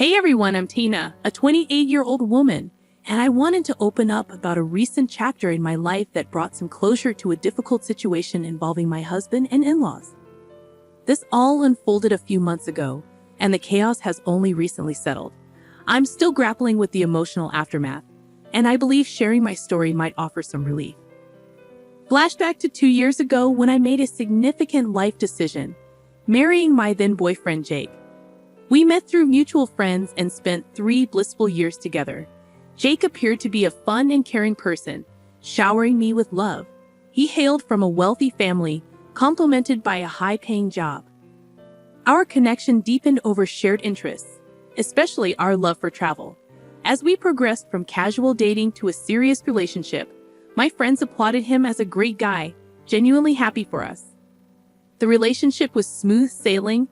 Hey everyone, I'm Tina, a 28-year-old woman, and I wanted to open up about a recent chapter in my life that brought some closure to a difficult situation involving my husband and in-laws. This all unfolded a few months ago, and the chaos has only recently settled. I'm still grappling with the emotional aftermath, and I believe sharing my story might offer some relief. Flashback to 2 years ago when I made a significant life decision, marrying my then boyfriend Jake. We met through mutual friends and spent 3 blissful years together. Jake appeared to be a fun and caring person, showering me with love. He hailed from a wealthy family, complemented by a high-paying job. Our connection deepened over shared interests, especially our love for travel. As we progressed from casual dating to a serious relationship, my friends applauded him as a great guy, genuinely happy for us. The relationship was smooth sailing.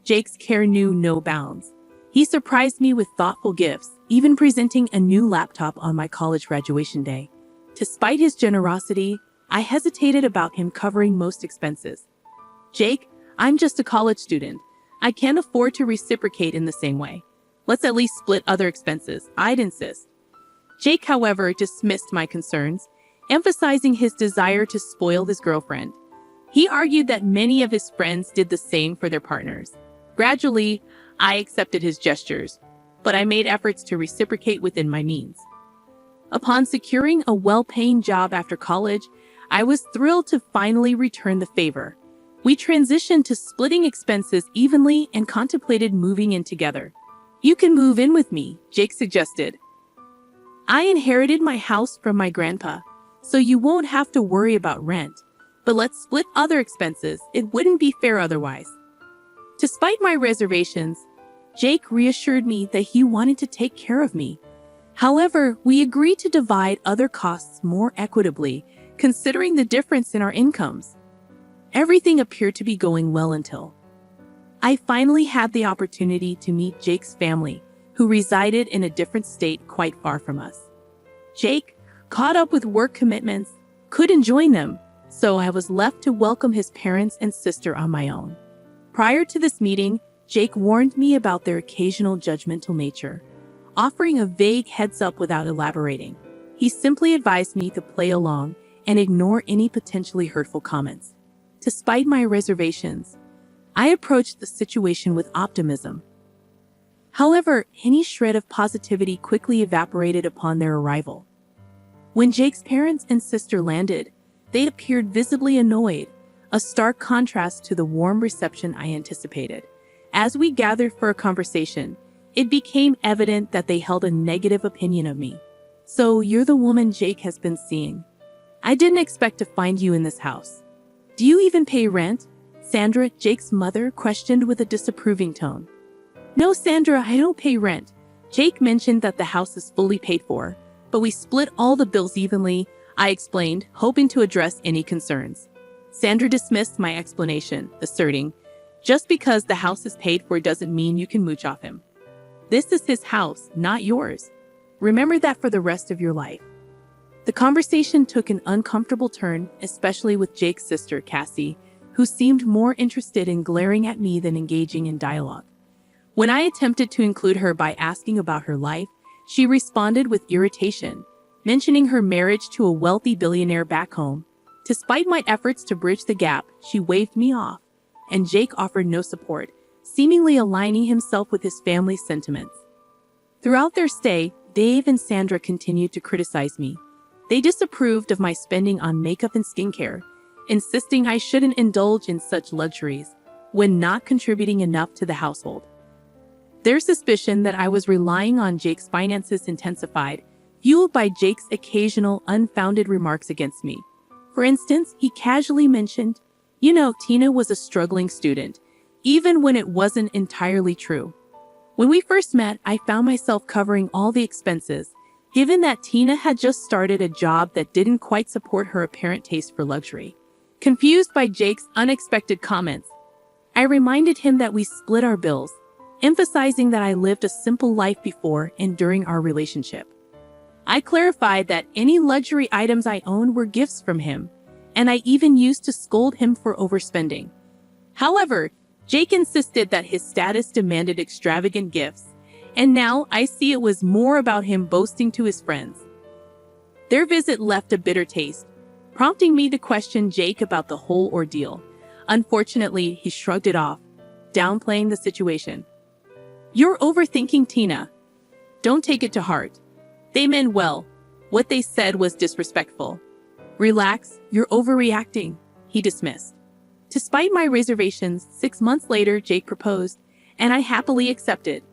Jake's care knew no bounds. He surprised me with thoughtful gifts, even presenting a new laptop on my college graduation day. Despite his generosity, I hesitated about him covering most expenses. Jake, I'm just a college student. I can't afford to reciprocate in the same way. Let's at least split other expenses, I'd insist. Jake, however, dismissed my concerns, emphasizing his desire to spoil his girlfriend. He argued that many of his friends did the same for their partners. Gradually, I accepted his gestures, but I made efforts to reciprocate within my means. Upon securing a well-paying job after college, I was thrilled to finally return the favor. We transitioned to splitting expenses evenly and contemplated moving in together. You can move in with me, Jake suggested. I inherited my house from my grandpa, so you won't have to worry about rent. But let's split other expenses, it wouldn't be fair otherwise. Despite my reservations, Jake reassured me that he wanted to take care of me. However, we agreed to divide other costs more equitably, considering the difference in our incomes. Everything appeared to be going well until I finally had the opportunity to meet Jake's family, who resided in a different state quite far from us. Jake, caught up with work commitments, couldn't join them, so I was left to welcome his parents and sister on my own. Prior to this meeting, Jake warned me about their occasional judgmental nature, offering a vague heads-up without elaborating. He simply advised me to play along and ignore any potentially hurtful comments. Despite my reservations, I approached the situation with optimism. However, any shred of positivity quickly evaporated upon their arrival. When Jake's parents and sister landed, they appeared visibly annoyed, a stark contrast to the warm reception I anticipated. As we gathered for a conversation, it became evident that they held a negative opinion of me. So, you're the woman Jake has been seeing. I didn't expect to find you in this house. Do you even pay rent? Sandra, Jake's mother, questioned with a disapproving tone. No, Sandra, I don't pay rent. Jake mentioned that the house is fully paid for, but we split all the bills evenly, I explained, hoping to address any concerns. Sandra dismissed my explanation, asserting, just because the house is paid for doesn't mean you can mooch off him. This is his house, not yours. Remember that for the rest of your life. The conversation took an uncomfortable turn, especially with Jake's sister, Cassie, who seemed more interested in glaring at me than engaging in dialogue. When I attempted to include her by asking about her life, she responded with irritation, mentioning her marriage to a wealthy billionaire back home. Despite my efforts to bridge the gap, she waved me off, and Jake offered no support, seemingly aligning himself with his family's sentiments. Throughout their stay, Dave and Sandra continued to criticize me. They disapproved of my spending on makeup and skincare, insisting I shouldn't indulge in such luxuries when not contributing enough to the household. Their suspicion that I was relying on Jake's finances intensified, fueled by Jake's occasional unfounded remarks against me. For instance, he casually mentioned, Tina was a struggling student, even when it wasn't entirely true. When we first met, I found myself covering all the expenses, given that Tina had just started a job that didn't quite support her apparent taste for luxury. Confused by Jake's unexpected comments, I reminded him that we split our bills, emphasizing that I lived a simple life before and during our relationship. I clarified that any luxury items I owned were gifts from him, and I even used to scold him for overspending. However, Jake insisted that his status demanded extravagant gifts, And now I see it was more about him boasting to his friends. Their visit left a bitter taste, prompting me to question Jake about the whole ordeal. Unfortunately, he shrugged it off, downplaying the situation. "You're overthinking, Tina. Don't take it to heart. They meant well. What they said was disrespectful. Relax, you're overreacting," he dismissed. Despite my reservations, 6 months later, Jake proposed, and I happily accepted.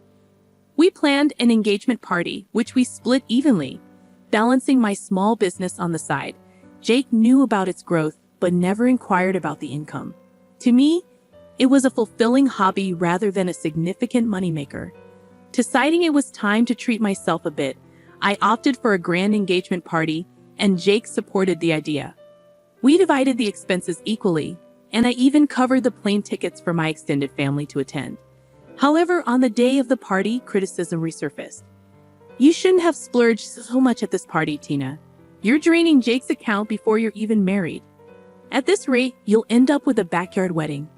We planned an engagement party, which we split evenly, balancing my small business on the side. Jake knew about its growth, but never inquired about the income. To me, it was a fulfilling hobby rather than a significant moneymaker. Deciding it was time to treat myself a bit, I opted for a grand engagement party, and Jake supported the idea. We divided the expenses equally, and I even covered the plane tickets for my extended family to attend. However, on the day of the party, criticism resurfaced. "You shouldn't have splurged so much at this party, Tina. You're draining Jake's account before you're even married. At this rate, you'll end up with a backyard wedding.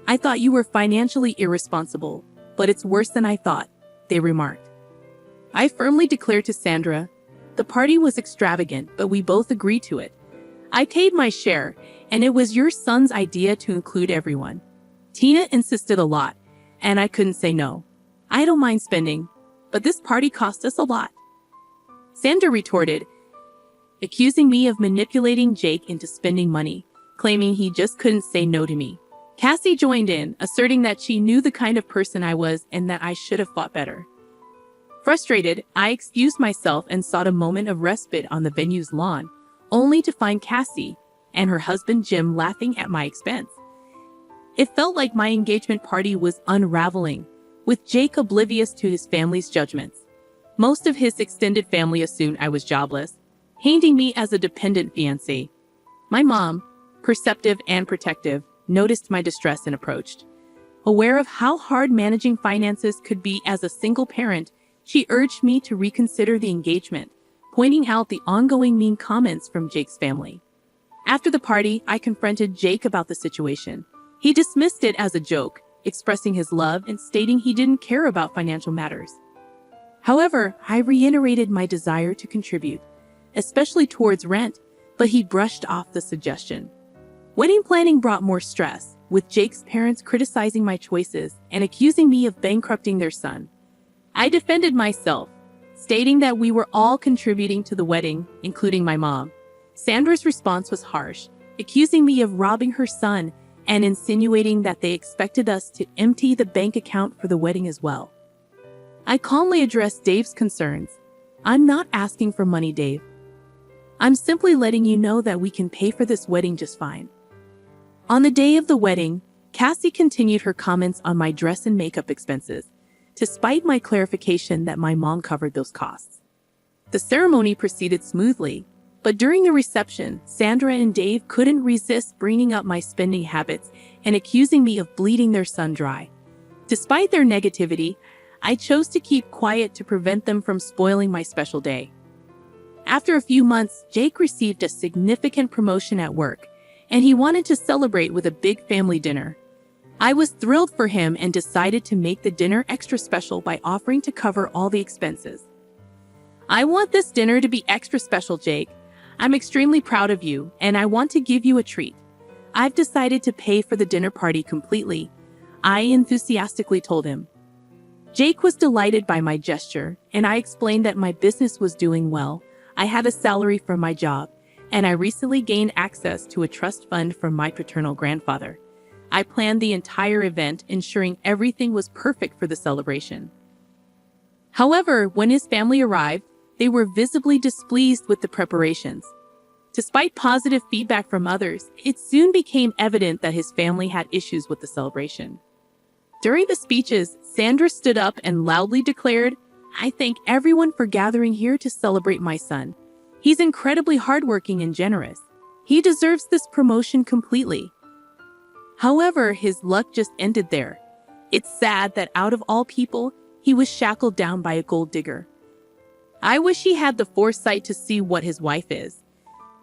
I thought you were financially irresponsible, but it's worse than I thought," they remarked. I firmly declared to Sandra, "The party was extravagant, but we both agreed to it. I paid my share, and it was your son's idea to include everyone." Tina insisted a lot, and I couldn't say no. "I don't mind spending, but this party cost us a lot," Sandra retorted, accusing me of manipulating Jake into spending money, claiming he just couldn't say no to me. Cassie joined in, asserting that she knew the kind of person I was and that I should have fought better. Frustrated, I excused myself and sought a moment of respite on the venue's lawn, only to find Cassie and her husband Jim laughing at my expense. It felt like my engagement party was unraveling, with Jake oblivious to his family's judgments. Most of his extended family assumed I was jobless, painting me as a dependent fiancé. My mom, perceptive and protective, noticed my distress and approached. Aware of how hard managing finances could be as a single parent, she urged me to reconsider the engagement, pointing out the ongoing mean comments from Jake's family. After the party, I confronted Jake about the situation. He dismissed it as a joke, expressing his love and stating he didn't care about financial matters. However, I reiterated my desire to contribute, especially towards rent, but he brushed off the suggestion. Wedding planning brought more stress, with Jake's parents criticizing my choices and accusing me of bankrupting their son. I defended myself, stating that we were all contributing to the wedding, including my mom. Sandra's response was harsh, accusing me of robbing her son and insinuating that they expected us to empty the bank account for the wedding as well. I calmly addressed Dave's concerns. "I'm not asking for money, Dave. I'm simply letting you know that we can pay for this wedding just fine." On the day of the wedding, Cassie continued her comments on my dress and makeup expenses, despite my clarification that my mom covered those costs. The ceremony proceeded smoothly, but during the reception, Sandra and Dave couldn't resist bringing up my spending habits and accusing me of bleeding their son dry. Despite their negativity, I chose to keep quiet to prevent them from spoiling my special day. After a few months, Jake received a significant promotion at work, and he wanted to celebrate with a big family dinner. I was thrilled for him and decided to make the dinner extra special by offering to cover all the expenses. "I want this dinner to be extra special, Jake. I'm extremely proud of you, and I want to give you a treat. I've decided to pay for the dinner party completely," I enthusiastically told him. Jake was delighted by my gesture, and I explained that my business was doing well. I had a salary from my job, and I recently gained access to a trust fund from my paternal grandfather. I planned the entire event, ensuring everything was perfect for the celebration. However, when his family arrived, they were visibly displeased with the preparations. Despite positive feedback from others, it soon became evident that his family had issues with the celebration. During the speeches, Sandra stood up and loudly declared, "I thank everyone for gathering here to celebrate my son. He's incredibly hardworking and generous. He deserves this promotion completely." However, his luck just ended there. It's sad that out of all people, he was shackled down by a gold digger. I wish he had the foresight to see what his wife is.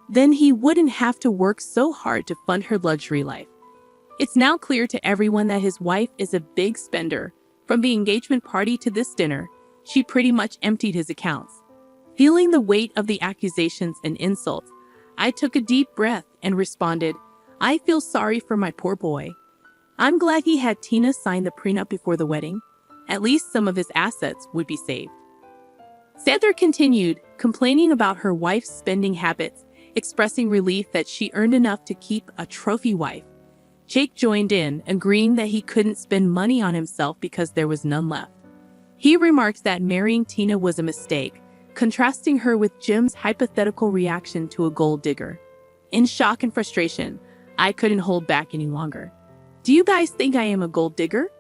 Then he wouldn't have to work so hard to fund her luxury life. It's now clear to everyone that his wife is a big spender. From the engagement party to this dinner, she pretty much emptied his accounts. Feeling the weight of the accusations and insults, I took a deep breath and responded, "I feel sorry for my poor boy. I'm glad he had Tina sign the prenup before the wedding. At least some of his assets would be saved." Sandra continued, complaining about her wife's spending habits, expressing relief that she earned enough to keep a trophy wife. Jake joined in, agreeing that he couldn't spend money on himself because there was none left. He remarked that marrying Tina was a mistake, contrasting her with Jim's hypothetical reaction to a gold digger. In shock and frustration, I couldn't hold back any longer. "Do you guys think I am a gold digger?"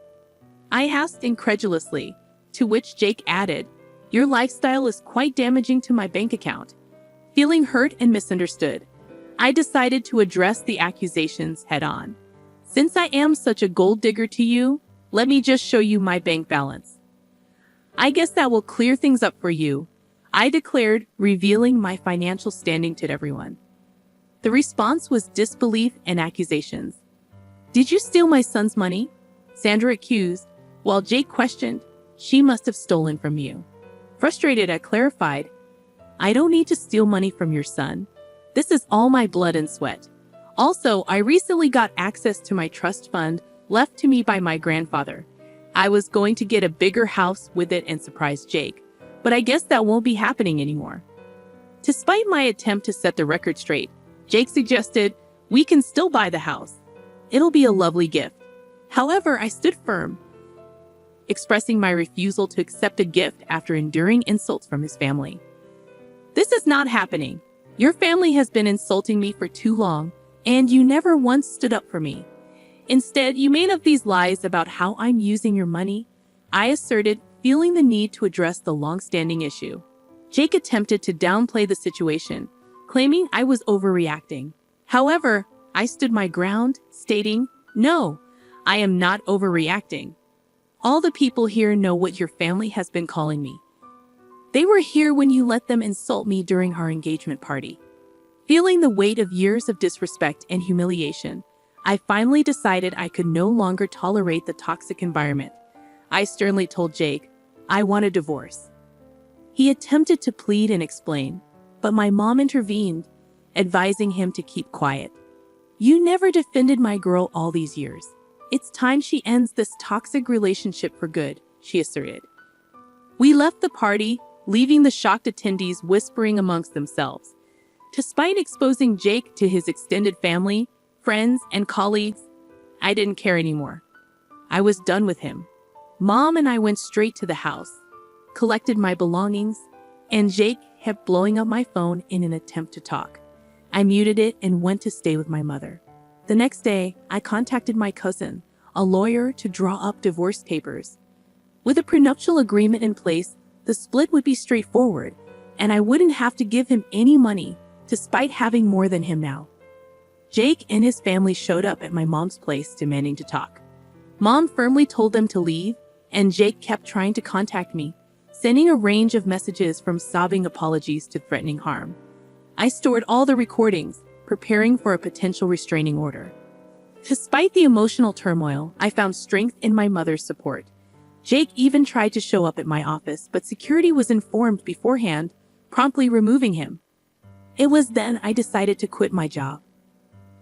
I asked incredulously, to which Jake added, "Your lifestyle is quite damaging to my bank account." Feeling hurt and misunderstood, I decided to address the accusations head-on. "Since I am such a gold digger to you, let me just show you my bank balance. I guess that will clear things up for you," I declared, revealing my financial standing to everyone. The response was disbelief and accusations. "Did you steal my son's money?" Sandra accused, while Jake questioned, "She must have stolen from you." Frustrated, I clarified, "I don't need to steal money from your son. This is all my blood and sweat. Also, I recently got access to my trust fund left to me by my grandfather. I was going to get a bigger house with it and surprise Jake, but I guess that won't be happening anymore." Despite my attempt to set the record straight, Jake suggested, "We can still buy the house. It'll be a lovely gift." However, I stood firm, expressing my refusal to accept a gift after enduring insults from his family. "This is not happening. Your family has been insulting me for too long, and you never once stood up for me. Instead, you made up these lies about how I'm using your money," I asserted, feeling the need to address the long-standing issue. Jake attempted to downplay the situation, claiming I was overreacting. However, I stood my ground, stating, "No, I am not overreacting. All the people here know what your family has been calling me. They were here when you let them insult me during our engagement party." Feeling the weight of years of disrespect and humiliation, I finally decided I could no longer tolerate the toxic environment. I sternly told Jake, I want a divorce. He attempted to plead and explain, but my mom intervened, advising him to keep quiet. "You never defended my girl all these years. It's time she ends this toxic relationship for good," she asserted. We left the party, leaving the shocked attendees whispering amongst themselves. Despite exposing Jake to his extended family, friends, and colleagues, I didn't care anymore. I was done with him. Mom and I went straight to the house, collected my belongings, and Jake kept blowing up my phone in an attempt to talk. I muted it and went to stay with my mother. The next day, I contacted my cousin, a lawyer, to draw up divorce papers. With a prenuptial agreement in place, the split would be straightforward, and I wouldn't have to give him any money, despite having more than him now. Jake and his family showed up at my mom's place demanding to talk. Mom firmly told them to leave, and Jake kept trying to contact me, sending a range of messages from sobbing apologies to threatening harm. I stored all the recordings, preparing for a potential restraining order. Despite the emotional turmoil, I found strength in my mother's support. Jake even tried to show up at my office, but security was informed beforehand, promptly removing him. It was then I decided to quit my job.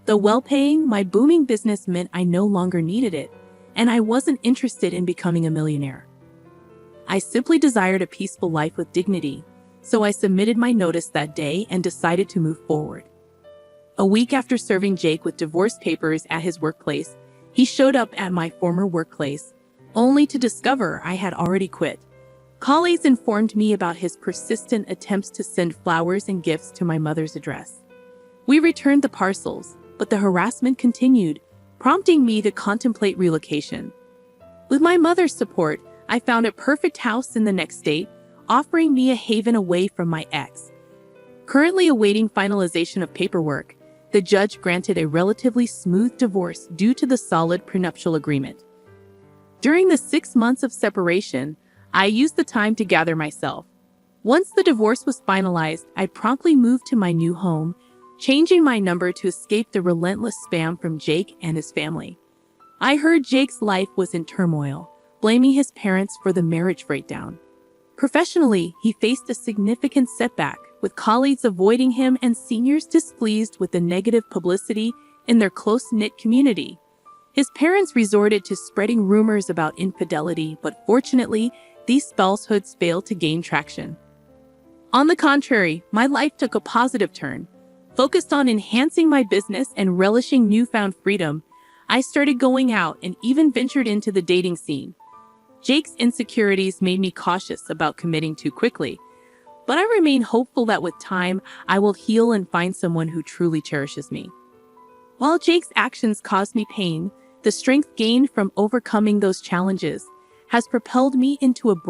Though well-paying, my booming business meant I no longer needed it, and I wasn't interested in becoming a millionaire. I simply desired a peaceful life with dignity, so I submitted my notice that day and decided to move forward. A week after serving Jake with divorce papers at his workplace, he showed up at my former workplace, only to discover I had already quit. Colleagues informed me about his persistent attempts to send flowers and gifts to my mother's address. We returned the parcels, but the harassment continued, prompting me to contemplate relocation. With my mother's support, I found a perfect house in the next state, offering me a haven away from my ex. Currently awaiting finalization of paperwork, the judge granted a relatively smooth divorce due to the solid prenuptial agreement. During the 6 months of separation, I used the time to gather myself. Once the divorce was finalized, I promptly moved to my new home, changing my number to escape the relentless spam from Jake and his family. I heard Jake's life was in turmoil, blaming his parents for the marriage breakdown. Professionally, he faced a significant setback, with colleagues avoiding him and seniors displeased with the negative publicity in their close-knit community. His parents resorted to spreading rumors about infidelity, but fortunately, these falsehoods failed to gain traction. On the contrary, my life took a positive turn. Focused on enhancing my business and relishing newfound freedom, I started going out and even ventured into the dating scene. Jake's insecurities made me cautious about committing too quickly, but I remain hopeful that with time, I will heal and find someone who truly cherishes me. While Jake's actions caused me pain, the strength gained from overcoming those challenges has propelled me into a